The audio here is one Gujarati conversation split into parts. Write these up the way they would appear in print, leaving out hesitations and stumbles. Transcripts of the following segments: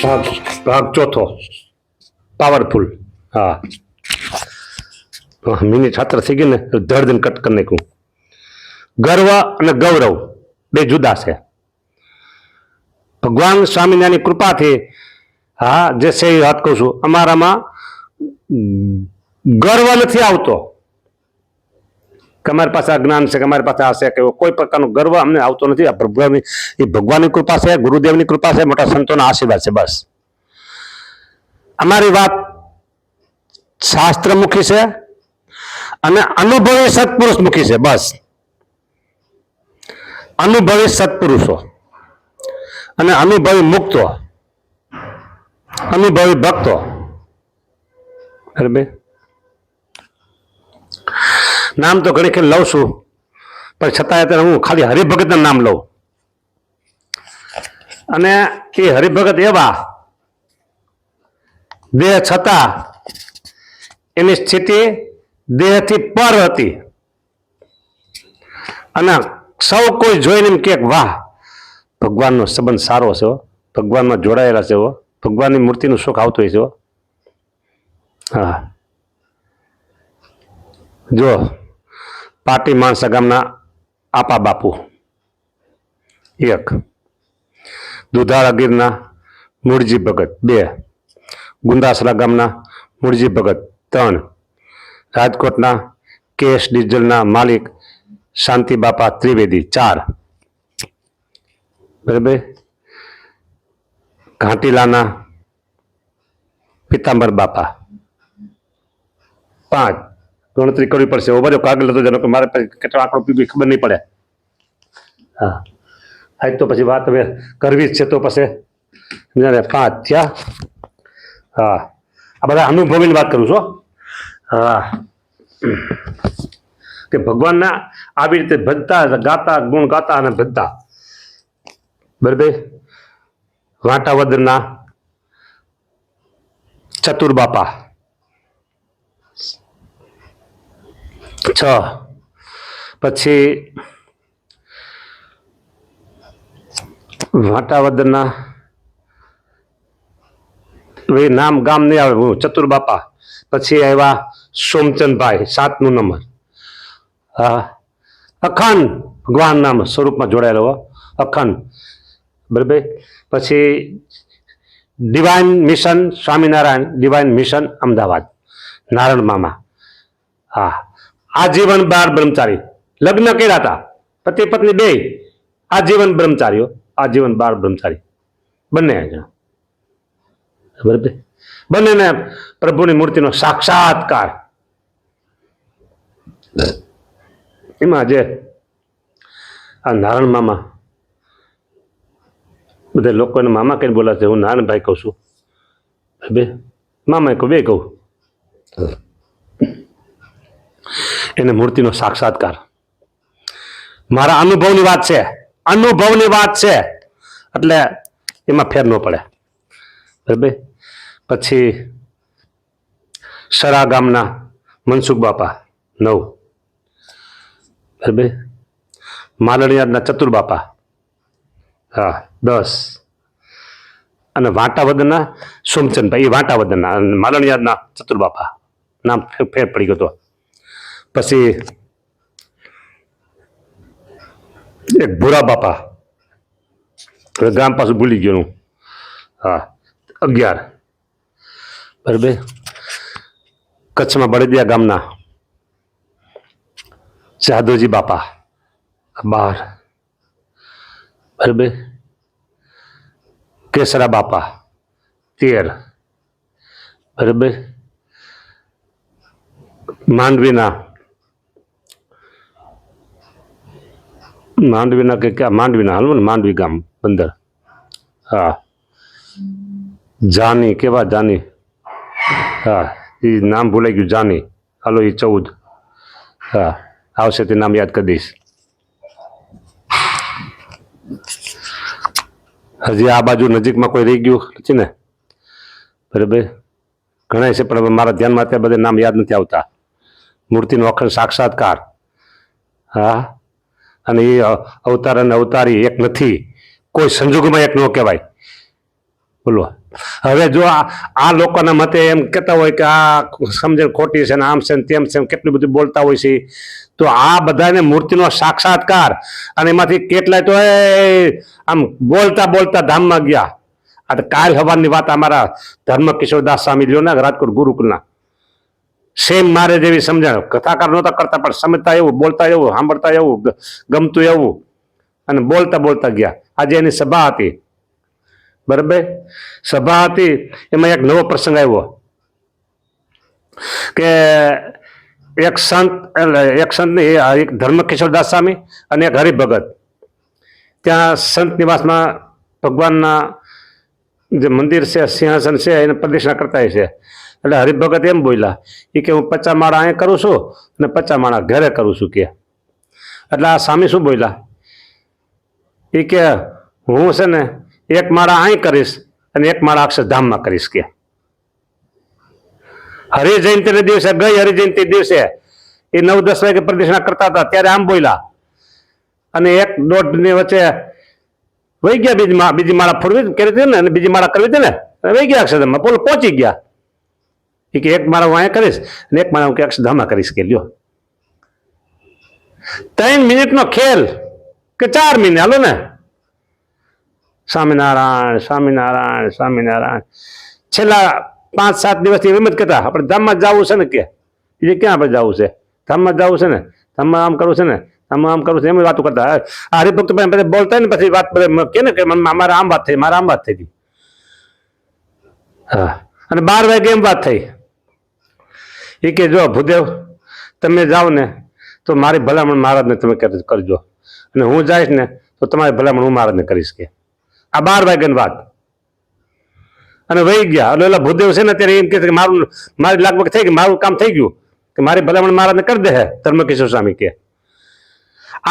ભાગ ભાગ ચોથો પાવરફુલ. હા, મિની છાત્ર થઈ ગઈ ને ધડધન કટ કરી નાખ્યું. ગર્વ અને ગૌરવ બે જુદા છે. ભગવાન સ્વામિનારાયણની કૃપાથી હા જે છે એ વાત કહું છું, અમારામાં ગર્વ નથી આવતો કે અમારી પાસે આ જ્ઞાન છે કે અમારી પાસે આ છે કે કોઈ પ્રકારનો ગર્વ અમને આવતો નથી. આ ભગવાનની કૃપા છે, ગુરુદેવની કૃપા છે, મોટા સંતોના આશીર્વાદ છે. બસ અમારી વાત શાસ્ત્રમુખી છે અને અનુભવી સત્પુરુષ મુખી છે. બસ અનુભવી સત્પુરુષો અને અનુભવી મુક્તો, અનુભવી ભક્તો. બરાબર, નામ તો ઘણી લઉં છું પણ છતાં અત્યારે હું ખાલી હરિભગતના નામ લઉં. અને એ હરિભગત એવા દેહ છતાં એની સ્થિતિ દેહથી પર હતી અને સૌ કોઈ જોઈને એમ કે વાહ ભગવાનનો સંબંધ સારો છે, ભગવાનમાં જોડાયેલા છે, ભગવાનની મૂર્તિનું સુખ આવતું હોય છે. હા, જો પાટી માણસા ગામના આપા બાપુ એક, દુધાળા ગીરના મૂળજી ભગત બે, ગુંદાસરા ગામના મૂળજી ભગત ત્રણ, રાજકોટના કેશ ડીઝલના માલિક શાંતિ બાપા ત્રિવેદી ચાર. બરાબર, ઘાટીલાના પિતાંબર બાપા પાંચ. ગણતરી કરવી પડશે. બધો કાગળ હતો જેનો કે મારે કેટલો આંકડો પીગી ખબર નહીં પડે. હા, આજ તો પછી વાત હવે કરવી જ છે તો પછી પાંચ થયા. હા, આ બધા અનુભવીની વાત કરું છું. હા, કે ભગવાનના આવી રીતે ભજતા ગાતા, ગુણ ગાતા અને ભજતા. બરાબર, વાંટાવદરના ચતુર બાપા છ. પછી વાંટાવદરના નામ ગામ નહીં આવે, ચતુર બાપા. પછી આવ્યા સોમચંદભાઈ 7મું નંબર. હા, અખંડ ભગવાન નામ સ્વરૂપમાં જોડાયેલો અખંડ. બરાબર, પછી divine mission Swaminarayan divine mission Ahmedabad Narayan મામા. હા, આજીવન બાર બ્રહ્મચારી, લગ્ન કર્યા હતા પતિ પત્ની બે, આજીવન બ્રહ્મચારીઓ, આજીવન બાર બ્રહ્મચારી બંને. બરાબર, બંનેને પ્રભુની મૂર્તિનો સાક્ષાત્કાર. એમાં જે આ નારાયણ મામા, બધા લોકો એને મામા કઈ બોલાશે, હું નારાયણભાઈ કહું છું. બે મામા કહું, બે કહું. એને મૂર્તિનો સાક્ષાત્કાર મારા અનુભવની વાત છે, અનુભવની વાત છે એટલે એમાં ફેર ન પડે. બરાબર, પછી સરા ગામના મનસુખ બાપા 9. બરાબર, માલણિયાદના ચતુર બાપા હા 10. અને વાંટાવદરના સોમચંદભાઈ, એ વાંટાવદરના, માલણિયાદના ચતુર બાપા નામ ફેર પડી ગયો. પછી એક ભૂરા બાપા, ગામ પાછું ભૂલી ગયો હું. હા 11. બરાબર, કચ્છમાં બળદિયા ગામના જાદવજી બાપા 12. બરાબર, કેસરા બાપા 13. બરાબર, માંડવીના કે ક્યાં માંડવીના હાલ ને માંડવી ગામ 15. હા, જાની કેવા જાની, હા એ નામ ભૂલાઈ ગયું જાની, હાલો એ 14. હા, આવશે તે નામ યાદ કરી દઈશ. હજી આ બાજુ નજીકમાં કોઈ રહી ગયું છે ને? બરાબર, ઘણા છે પણ મારા ધ્યાનમાં અત્યારે બધા નામ યાદ નથી આવતા. મૂર્તિનો અખંડ સાક્ષાત્કાર. હા, અને એ અવતાર અને અવતારી એક નથી, કોઈ સંજોગોમાં એક ન કહેવાય. બોલો, હવે જો આ લોકોના મતે એમ કહેતા હોય કે આ સમજણ ખોટી છે ને આમ છે ને તેમ છે ને કેટલું બધું બોલતા હોય છે, તો આ બધાને મૂર્તિનો સાક્ષાત્કાર અને એમાંથી કેટલાય તો આમ બોલતા બોલતા ધામમાં ગયા. આ તો કાલ હવારની વાત અમારા ધર્મ કિશોરદાસ સ્વામી લ્યો ને રાજકોટ ગુરુકુલના, સેમ મારે જેવી સમજણ, કથાકાર નહોતા કરતા પણ સમજતા એવું, બોલતા એવું, સાંભળતા એવું, ગમતું એવું, અને બોલતા બોલતા ગયા. આજે એની સભા હતી, બરાબર, સભા હતી, એમાં એક નવો પ્રસંગ આવ્યો કે એક સંત ને એક ધર્મ કિશોરદાસ સ્વામી અને એક હરિભગત ત્યાં સંત નિવાસમાં ભગવાનના જે મંદિર છે, સિંહાસન છે, એને પ્રદક્ષિણા કરતા છે. એટલે હરિભગત એમ બોલ્યા એ કે હું 50 માળા અહીંયા કરું છું અને 50 માળા ઘરે કરું છું કે. એટલે આ સ્વામી શું બોલ્યા એ કે હું છે ને 1 માળા અહીં કરીશ અને 1 માળા અક્ષરધામમાં કરીશ કે. હરિજયંતિ દિવસે ગઈ હરિજયંતિ દિવસે એ 9-10 વાગે પ્રદક્ષિણા કરતા હતા ત્યારે આમ બોલ્યા અને 1-1.5 ની વચ્ચે વહી ગયા. બીજી માળા ફોડવી કરી હતી ને અને બીજી માળા કરવી હતી ને, વહી ગયા અક્ષરધામમાં, પોલો પહોંચી ગયા. એ કે 1 માળા હું અહીંયા કરીશ અને 1 માળા હું અક્ષરધામમાં કરીશ કે. લ્યો 3 મિનિટનો ખેલ કે 4 મિનિટ, હાલો ને, સ્વામિનારાયણ સ્વામિનારાયણ સ્વામિનારાયણ. છેલ્લા 5-7 દિવસથી એમ જ કહેતા આપણે ધામમાં જવું છે ને કે. એ ક્યાં આપણે જવું છે, ધામમાં જવું છે ને, ધામમાં આમ કરવું છે ને, ધામમાં આમ કરવું છે, એમ વાતો કરતા. આ હરિભક્તો બધા બોલતા ને પછી વાત કે ને કે અમારે આમ વાત થઈ, મારે આમ વાત થઈ હતી. હા, અને 12 વાગે એમ વાત થઈ એ કે જો ભૂદેવ તમે જાઓ ને તો મારી ભલામણ મહારાજને તમે કરજો અને હું જઈશ ને તો તમારી ભલામણ હું મહારાજને કરીશ કે. આ 12 વાગ્યાની વાત. અને વહી ગયા. એટલે ભૂદેવ છે ને અત્યારે એમ કે મારી લાગવગ થઈ ગઈ, મારું કામ થઈ ગયું કે મારી ભલામણ મહારાજને કરી દે ધર્મકિશોર સ્વામી કે.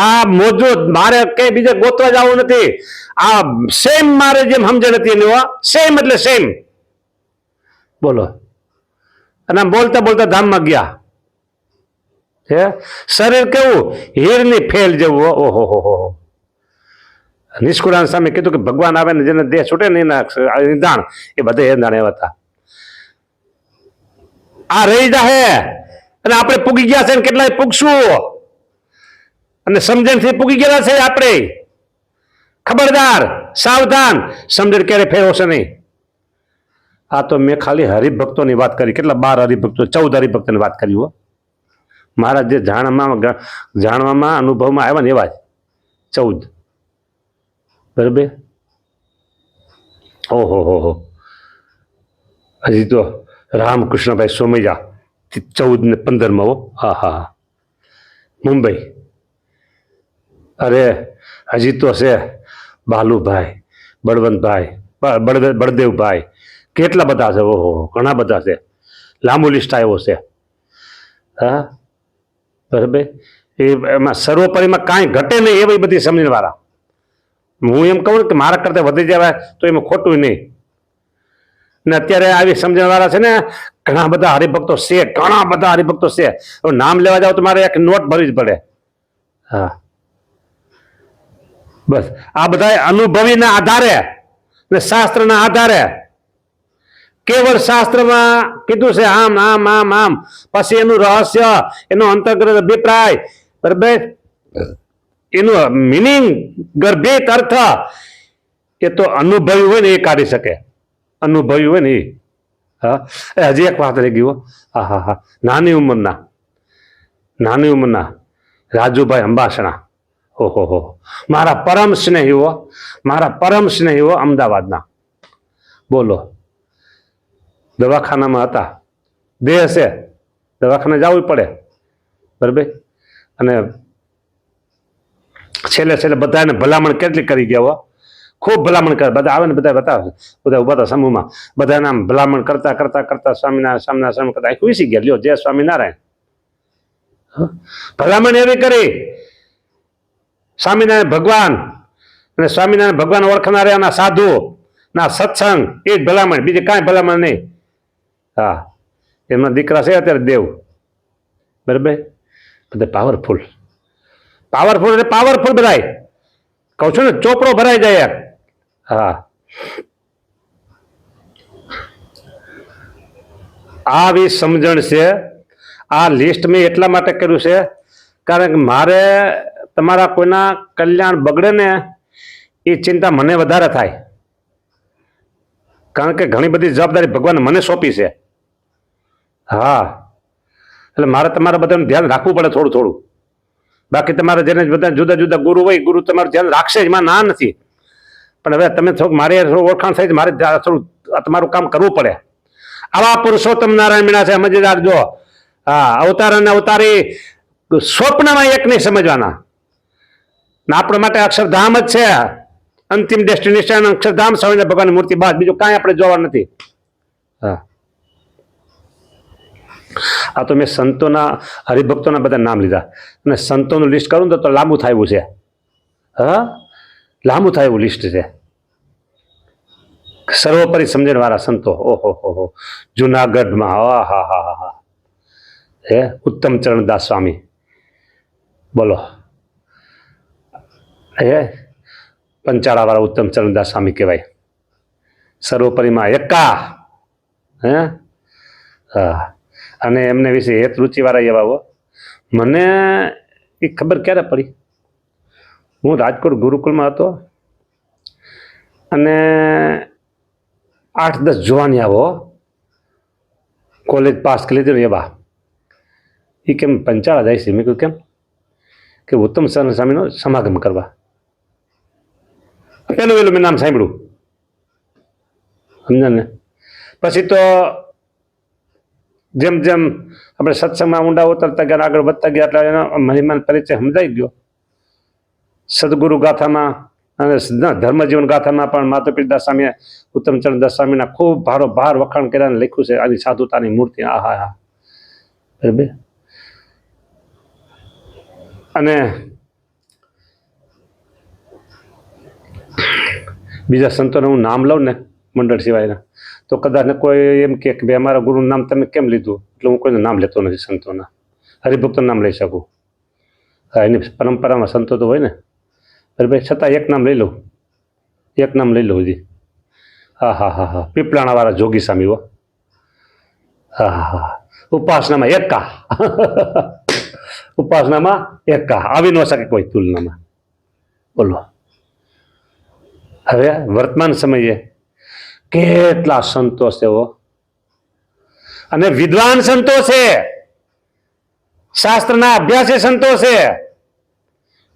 આ મોજૂદ મારે કઈ બીજે ગોતવા જવું નથી. આ સેમ મારે જેમ સમજણ હતી એની સેમ એટલે સેમ. બોલો. અને આમ બોલતા બોલતા ધામમાં ગયા. હે શરીર કેવું હીરની ફેલ જેવું. ઓહો હો હો. નિષ્કુળાન સામે કીધું કે ભગવાન આવે ને જેને દેહ છૂટે ને એના નિધાન એ બધા નિધાન એવા હતા. આ રહી જાહે અને આપણે પૂગી ગયા છે ને કેટલાય પૂગશું અને સમજણથી પૂગી ગયેલા છે આપણે. ખબરદાર, સાવધાન, સમજણ ક્યારે ફેરવશે નહીં. આ તો મેં ખાલી હરિભક્તોની વાત કરી. કેટલા 12 હરિભક્તો, 14 હરિભક્તોની વાત કરી હો. મારા જે જાણવામાં અનુભવમાં આવ્યા ને એવા જ 14. બરાબર. ઓહો હો. હજી તો રામકૃષ્ણભાઈ સોમૈયા 14 ને 15 હો. હા હા, મુંબઈ. અરે હજી તો છે બાલુભાઈ, બળવંતભાઈ, બળદેવભાઈ, કેટલા બધા છે. ઓહો, ઘણા બધા છે. લાંબુ લિસ્ટ આવ્યો છે. હા, બરાબર. એમાં સર્વોપરીમાં કાંઈ ઘટે નહીં એવી બધી સમજણ વાળા. હું એમ કહું કે મારા કરતા વધી જવાય તો એમાં ખોટું નહીં. ને અત્યારે આવી સમજણ વાળા છે ને ઘણા બધા હરિભક્તો છે, ઘણા બધા હરિભક્તો છે. નામ લેવા જાવ તો મારે એક નોટ ભરવી જ પડે. હા, બસ. આ બધા અનુભવીના આધારે ને શાસ્ત્રના આધારે, કેવળ શાસ્ત્રમાં કીધું છે આમ આમ આમ આમ, પછી એનું રહસ્ય, એનો અંતર્ગત અભિપ્રાય, બરાબર, એનું મિનિંગ, ગર્ભિત અર્થ એ તો અનુભવી હોય ને એ કાઢી શકે. અનુભવી હોય ને એ. હા, હજી એક વાત રહી ગયું. હા હા હા, નાની ઉંમરના રાજુભાઈ અંબાસણા. ઓહો હો, મારા પરમ સ્નેહીઓ અમદાવાદના. બોલો. દવાખાનામાં હતા. દેહ હશે, દવાખાને જવું પડે, બરાબર. અને છેલ્લે બધાને ભલામણ કેટલી કરી ગયા હો. ખૂબ ભલામણ કરે. બધા આવે ને બધા બતાવે, બધા ઉભા હતા સમૂહમાં, બધા નામ ભલામણ કરતા કરતા કરતા સ્વામિનારાયણ કરતા ખુશી ગયા. લ્યો, જય સ્વામિનારાયણ. ભલામણ એવી કરી સ્વામિનારાયણ ભગવાન અને સ્વામિનારાયણ ભગવાન ઓળખનાર એના સાધુ ના સત્સંગ, એ જ ભલામણ, બીજી કાંઈ ભલામણ નહીં. હા, એમના દીકરા છે અત્યારે દેવ, બરાબર. બધા પાવરફુલ એટલે પાવરફુલ બધાય. કહું છું ને ચોપડો ભરાઈ જાય. હા, આવી સમજણ છે. આ લિસ્ટ મેં એટલા માટે કર્યું છે કારણ કે મારે તમારા કોઈના કલ્યાણ બગડે ને એ ચિંતા મને વધારે થાય, કારણ કે ઘણી બધી જવાબદારી ભગવાને મને સોંપી છે. હા, એટલે મારે તમારા બધાનું ધ્યાન રાખવું પડે થોડું થોડું. બાકી તમારે જેને બધા જુદા જુદા ગુરુ હોય, ગુરુ તમારું ધ્યાન રાખશે જ, એમાં ના નથી. પણ હવે તમે થોડુંક મારે થોડું ઓળખાણ થઈ, મારે થોડું તમારું કામ કરવું પડે. આવા પુરુષોત્તમ નારાયણ મીણા છે, સમજી રાખજો. હા, અવતાર અને અવતારી સ્વપ્નમાં એક નહીં સમજવાના. આપણા માટે અક્ષરધામ જ છે અંતિમ ડેસ્ટિનેશન. અક્ષરધામ સ્વામિનારાયણ ભગવાનની મૂર્તિ બાદ બીજું કાંઈ આપણે જોવા નથી. હા, આ તો મેં સંતોના હરિભક્તોના બધા નામ લીધા, અને સંતોનું લિસ્ટ કરું તો લાંબુ થાય એવું છે. હા, લાંબુ થાય એવું લિસ્ટ છે. સર્વોપરી સમજણ વાળા સંતો, ઓહો હો, જુનાગઢમાં હા હા હા હા હે ઉત્તમ ચરણદાસ સ્વામી, બોલો હે પંચાળા વાળા ઉત્તમ ચરણદાસ સ્વામી કહેવાય. સર્વોપરીમાં એકા હે હા. અને એમને વિશે હેત રુચિવાળા એવા હો. મને એ ખબર ક્યારે પડી, હું રાજકોટ ગુરુકુળમાં હતો અને 8-10 જુવાની આવો કોલેજ પાસ કરી લીધું એવા. એ કેમ પંચાળા જાય છે? મેં કહ્યું કેમ? કે ઉત્તમ સ્વામીનો સમાગમ કરવા. પેલું મેં નામ સાંભળ્યું, સમજા ને. પછી તો જેમ જેમ આપણે સત્સંગમાં ઊંડા ઉતરતા ગયા, આગળ વધતા ગયા, એટલે એનો મહિમાન પરિચય સમજાઈ ગયો. સદગુરુ ગાથામાં અને ધર્મજીવન ગાથામાં પણ માધવપીરદાસ સ્વામીએ ઉત્તમ ચરણદાસ સ્વામીના ખૂબ ભાર વખાણ કર્યા અને લખ્યું છે. આની સાધુતાની મૂર્તિ, આહા હા, બરાબર. અને બીજા સંતોને હું નામ લઉં ને મંડળ સિવાયના, તો કદાચ કોઈ એમ કે ભાઈ અમારા ગુરુનું નામ તમે કેમ લીધું, એટલે હું કોઈનું નામ લેતો નથી સંતોના. હરિભક્તોનું નામ લઈ શકું. હા, એની પરંપરામાં સંતો તો હોય ને, બરાબર. છતાં એક નામ લઈ લઉં, એક નામ લઈ લઉં હજી. હા હા હા હા, પીપળાણાવાળા જોગી સ્વામી હો. હા હા હા, ઉપાસનામાં એકા ઉપાસનામાં એકા, આવી ન શકે કોઈ તુલનામાં, બોલો. હવે વર્તમાન સમયે કેટલા સંતો છે અને વિદ્વાન સંતો છે, શાસ્ત્રના અભ્યાસી સંતો છે,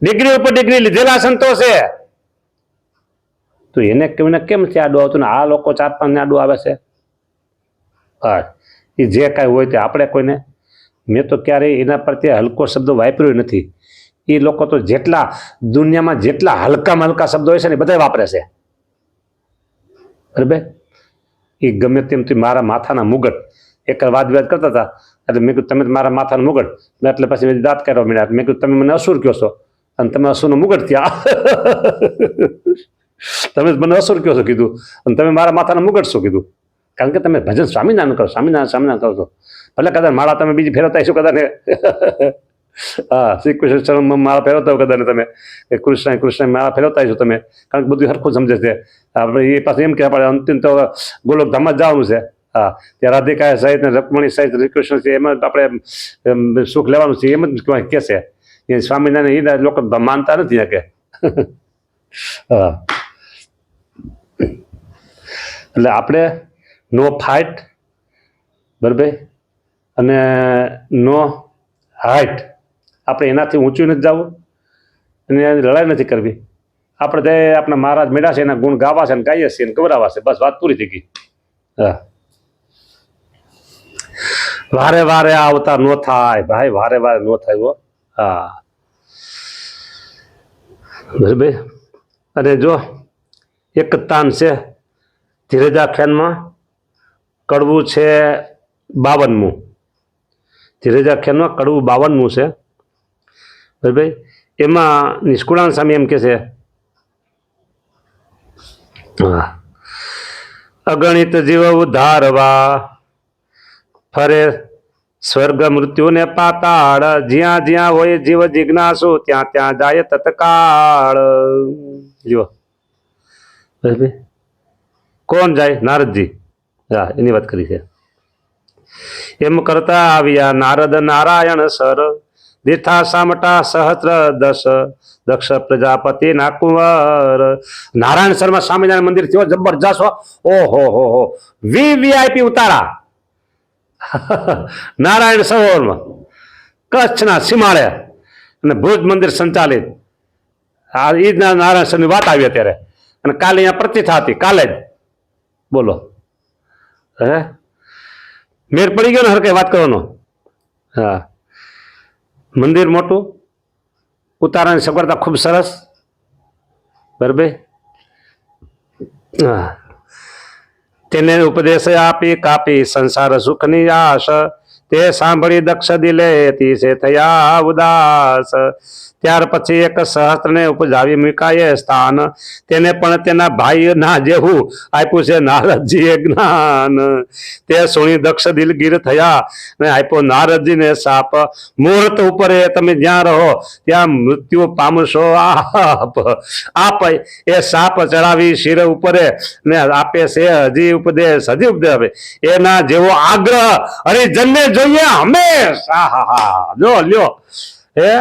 ડિગ્રી ઉપર ડિગ્રી લીધેલા સંતો છે. તો એને કેમ છે આડું આવતું ને આ લોકો 4-5 ને આડું આવે છે? હા, એ જે કાંઈ હોય તે આપણે કોઈને, મેં તો ક્યારેય એના પ્રત્યે હલકો શબ્દ વાપર્યો નથી. એ લોકો તો જેટલા દુનિયામાં જેટલા હલકામાં હલકા શબ્દો હોય છે ને બધા વાપરે છે, બરાબર. એ ગમે તેમથી મારા માથાના મુગટ એક વાદ કરતા હતા, એટલે મેં કીધું તમે મારા માથાનું મુગટ, એટલે પછી મેં દાંત કરવા મળ્યા. મેં કીધું તમે મને અસુર કહો છો અને તમે અસુરનો મુગટ થયા. તમે મને અસુર કહો છો કીધું, અને તમે મારા માથાના મુગટ છો કીધું, કારણ કે તમે ભજન સ્વામિનારાયણ કરો, સ્વામિનારાયણ કરો છો. ભલે કદાચ માળા તમે બીજી ફેરવતા હશો કદાચ. હા, શ્રી કૃષ્ણ ચરણમાં માળા ફેરવતા હો કદાચ તમે, કૃષ્ણ માળા ફેરવતા હશો તમે, કારણ કે બધું હરખું સમજે છે. આપણે એ પાછું એમ કે આપણે અંતિમ તો ગોલોકધામમાં જ જવાનું છે. હા, ત્યાં રાધિકા સહિત ને રૂકમણી સહિત શ્રી કૃષ્ણ છે, એમાં આપણે સુખ લેવાનું છે, એમ જ કે છે. એ સ્વામિનારાયણ એ લોકો માનતા નથી કે. હા, એટલે આપણે નો ફાઇટ, બરાબર, અને નો હાઇટ. આપણે એનાથી ઊંચું નથી જવું અને લડાઈ નથી કરવી. આપણે જે આપણા મહારાજ મેળા છે એના ગુણ ગાવા છે, ગાઈએ છીએ ને ગવરાવા છે, બસ વાત પૂરી થઈ ગઈ. હા, વારે વારે આ અવતાર નો થાય ભાઈ, વારે વારે નો થાય. હા, બરાબર. અને જો એક તાન છે ધીરજાખ્યાનમાં, કડવું છે 52મું. ધીરજાખ્યાનમાં કડવું 52મું છે, બરાબર. એમાં નિષ્કુળાનંદ સ્વામી એમ કે છે, હા, અગણિત જીવ ઉદ્ધારવા ફરે સ્વર્ગ મૃત્યુને પાતાળ, જ્યાં જ્યાં હોય જીવ જિજ્ઞાસુ ત્યાં ત્યાં જાય તત્કાળ. જો કોણ જાય? નારદજી. હા, એની વાત કરી છે. એમ કરતા આવ્યા નારદ નારાયણ સર, દીઠા સામટા સહસ્ત્ર દક્ષ પ્રજાપતિ ના કુંવર. નારાયણ સરમાં સ્વામિનારાયણ મંદિર થયો જબરજસ્ત. ઓહો હો, વીવીઆઈપી ઉતારા નારાયણ સરોવરમાં કચ્છના સીમાડે અને ભુજ મંદિર સંચાલિત. આ ઈદના નારાયણ સરની વાત આવી અત્યારે, અને કાલે અહીંયા પ્રતિષ્ઠા હતી, કાલે જ. બોલો, હે મેર પડી ગયો ને હર કઈ વાત કરવાનો. હા, મંદિર મોટું, ઉતારાની સગવડતા ખૂબ સરસ. બરાબર. હા, તેને ઉપદેશ આપી કાપી સંસાર સુખની આશ, તે સાંભળી દક્ષ દિલે તિસે થયા ઉદાસ. ત્યાર પછી એક સહસ્ત્રને ઉપજાવી મૂકાય સ્થાન, તેને પણ તેના ભાઈના જેવું આપ્યું છે નારદજીએ જ્ઞાન. તે સુણી દક્ષ દિલગીર થયા ને આપ્યો નારદજીને શાપ, મુહૂર્ત ઉપર તમે જ્યાં રહો ત્યાં મૃત્યુ પામશો આપ. એ સાપ ચડાવી શિર ઉપર ને આપે છે હજી ઉપદેશ આપે, એના જેવો આગ્રહ હરિજનને જોઈએ હંમેશા. જો લ્યો હે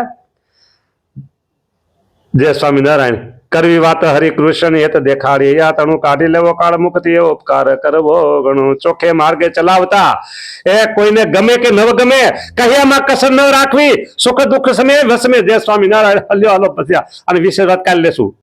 જય સ્વામિનારાયણ. કરવી વાત હરિકૃષ્ણ હેત દેખાડી, યા તણું કાઢી લેવો કાળ મુક્તિ ઉપકાર કરવો ઘણું. ચોખ્ખે માર્ગે ચલાવતા એ કોઈને ગમે કે ન ગમે કહ્યામાં કસર ન રાખવી, સુખ દુઃખ સમય વસમે. જય સ્વામિનારાયણ. હલ્યો હાલો પછી આની વિશે વાત કાલે લેશું.